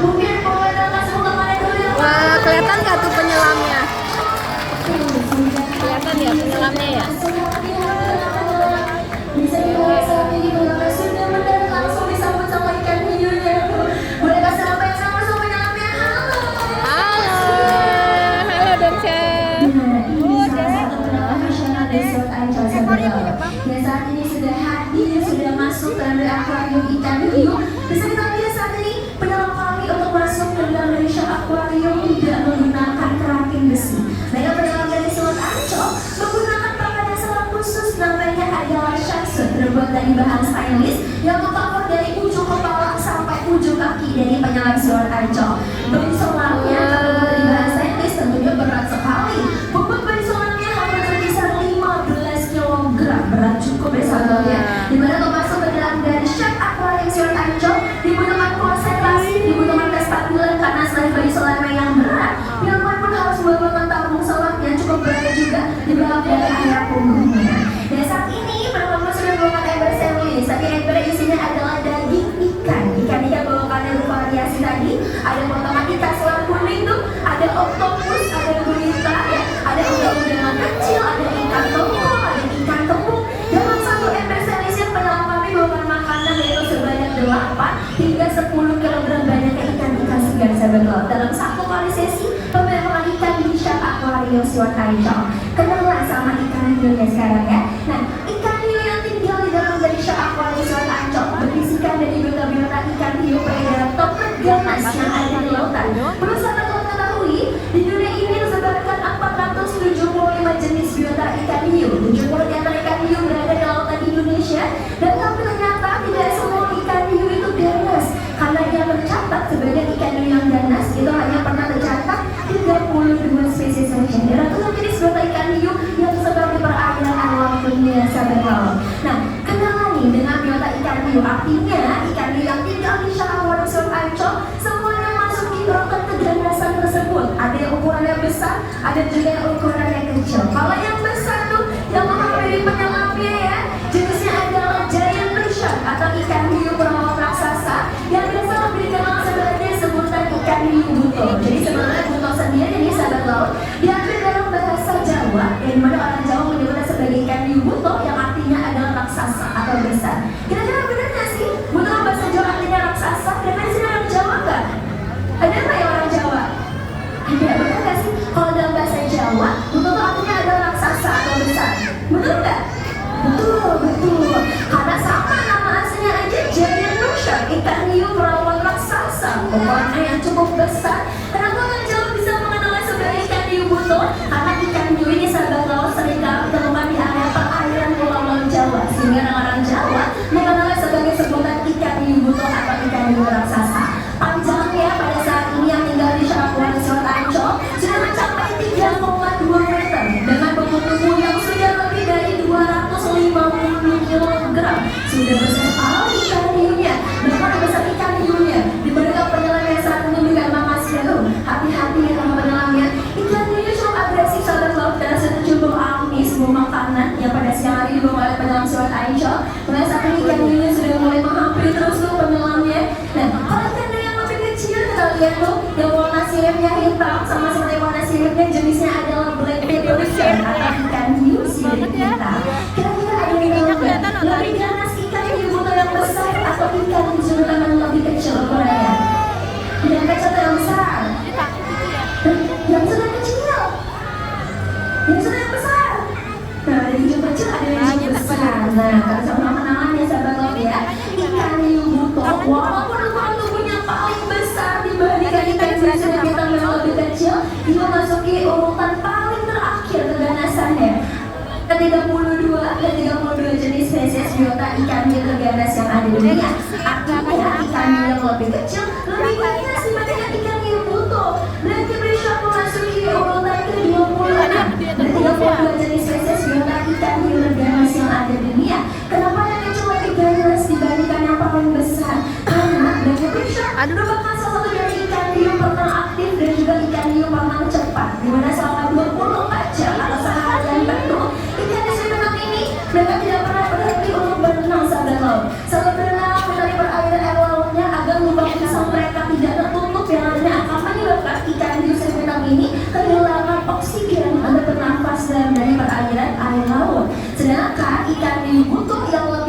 Mungkin boleh langsung ke mana dulu ya? Wah, kelihatan nggak tuh penyelamnya? Kelihatan ya penyelamnya ya? Bisa dimulai saat ini kalau sudah mendarat langsung disambut sama ikan hiunya. Boleh kasih apa yang sama sama penyelamnya? Halo, halo dong Chef. Dan saat ini sudah hadir, sudah masuk ke dalam akuarium ikan hiu. Bisa kita lihat saat ini penyelam kami untuk masuk ke dalam Indonesia akuarium tidak menggunakan kerapin besi. Mereka penyelam dari Selat Ancol menggunakan pakaian selam khusus namanya adalah shaksu, terbuat dari bahan stainless yang tercover dari ujung kepala sampai ujung kaki dari penyelam Selat Ancol. Bodi selamnya terbuat dari bahan stainless tentunya berat sekali. Bobot bodi selamnya hampir berkisar 15 kg, berat cukup ya sahabatnya. Dimana untuk masuk ke dalam dari Shark Aquarium Selat Ancol dibutuhkan konsentrasi, dibutuhkan kestabilan karena selain bodi selamnya yang berat, pilot pun harus membawa tabung selam yang cukup berat juga di bawah dari area punggungnya. Dan saat ini penumpang sudah membawa ember sandwich, tapi ember isinya adalah daging ikan. Ikan bawakannya bervariasi tadi, ada potongan ikan selam kuning tuh, ada oktopus, ada gurita ya, ada udang-udangan kecil, ada ikan tongkol, ada ikan kembung. Dalam satu ember sandwich yang penyelam kami bawakan makanan yaitu sebanyak 8 hingga 10 kg banyaknya ikan-ikan segar sahabat laut. Dalam satu kali sesi pembebasan ikan di Shark Aquarium Selat Ancol. Kenalan sama ikan hiunya sekarang ya. Nah, ikan hiu yang tinggal di dalam dari Shark Aquarium Selat Ancol berisikan dari biota-biota ikan hiu peredaran top ganas yang ada di lautan. Perlu sahabat laut ketahui, di dunia ini tersebarkan 475 jenis biota ikan hiu. 70 di antara ikan hiu berada di lautan Indonesia, dan tapi ternyata tidak semua ikan hiu itu ganas. Karena dia tercatat sebagai ikan hiu yang ganas itu hanya pernah tercatat 32 spesies saja. Dan ratusan jenis biota ikan hiu yang tersebar di perairan alam dunia sahabat laut. Nah, kenalan nih dengan biota ikan hiu, artinya ikan hiu yang tinggal di Shark Aquarium Selat Ancol semuanya masuk di urutan keganasan tersebut. Ada yang ukurannya besar, ada juga yang ukurannya kecil. Kalau yang besar tuh yang menghampiri penyelamnya ya, jenisnya adalah giant shark atau ikan hiu berawak raksasa yang biasa lebih dikenal sebagai sebutan ikan hiu buto. Jadi sebenarnya buto sendiri ini sahabat laut diambil dalam bahasa Jawa, yang mana orang Jawa menyebutnya sebagai ikan hiu buto yang artinya adalah raksasa atau besar. Kira-kira benar nggak sih buto dalam bahasa Jawa artinya raksasa? Kira-kira di sini orang Jawa nggak? Ada nggak yang orang Jawa? Ada, benar nggak sih? Kalau dalam bahasa Jawa buto itu artinya adalah raksasa atau besar. Betul nggak? Betul, betul. Karena sama nama aslinya aja giant shark, ikan hiu perawan raksasa. Pokoknya yang cukup besar. Kenapa orang Jawa bisa mengenalnya sebagai ikan hiu buto? Karena ikan hiu ini sahabat laut seringkali ditemukan di area perairan pulau Jawa, sehingga orang Jawa mengenalnya sebagai sebutan ikan hiu buto atau ikan hiu raksasa. Panjangnya pada saat ini yang tinggal di Shark Aquarium Selat Ancol sudah mencapai 3,2 meter dengan bobot tubuh yang sudah lebih dari 250 kg. Sudah besar sekali ikan hiunya, bahkan besar ikan hiunya. Di mana penyelam yang saat ini juga masih hati-hati ya sama penyelamnya. Ikan hiu cukup agresif sahabat laut karena sudah cukup amis bawa makanan yang pada siang hari dibawa oleh penyelam Selat Ancol. Mulai saat ini ikan hiunya sudah mulai menghampiri terus tuh penyelamnya. Nah, kalau ikan hiu yang lebih kecil kita lihat tuh yang warna siripnya hitam sama seperti warna siripnya jenisnya adalah black peterson atau ikan hiu sirip hitam. Kira-kira ada yang tahu nggak? Lebih ganas ikan hiu buto yang besar atau ikan hiu jumlah yang lebih kecil ukurannya? Yang kecil atau yang besar? Yang sudah kecil. Yang sudah yang besar. Nah, ada yang kecil, ada yang besar. Nah, kalau sama namanya sahabat laut ya, ikan hiu buto walaupun ukuran tubuhnya paling besar dibandingkan ikan hiu yang kita yang lebih kecil, dia masuki urutan paling terakhir keganasannya. Ke-32 dan 32 jenis spesies biota ikan hiu terganas yang ada di dunia. Artinya ikan hiu yang lebih kecil lebih ganas dibandingkan ikan hiu buto. Berarti Indonesia memasuki urutan ke-26 dan 32 jenis spesies biota ikan hiu terganas yang ada di dunia. Kenapa yang kecil lebih ganas dibandingkan yang paling besar? Karena Indonesia merupakan salah satu dari ikan hiu perenang aktif dan juga ikan hiu perenang cepat, di mana selama 24 jam atau seharian penuh ikan hiu seperti ini mereka tidak pernah berhenti untuk berenang sahabat laut. Selalu berenang mencari perairan air lautnya agar lubang pisang mereka tidak tertutup ikan yang butuh yang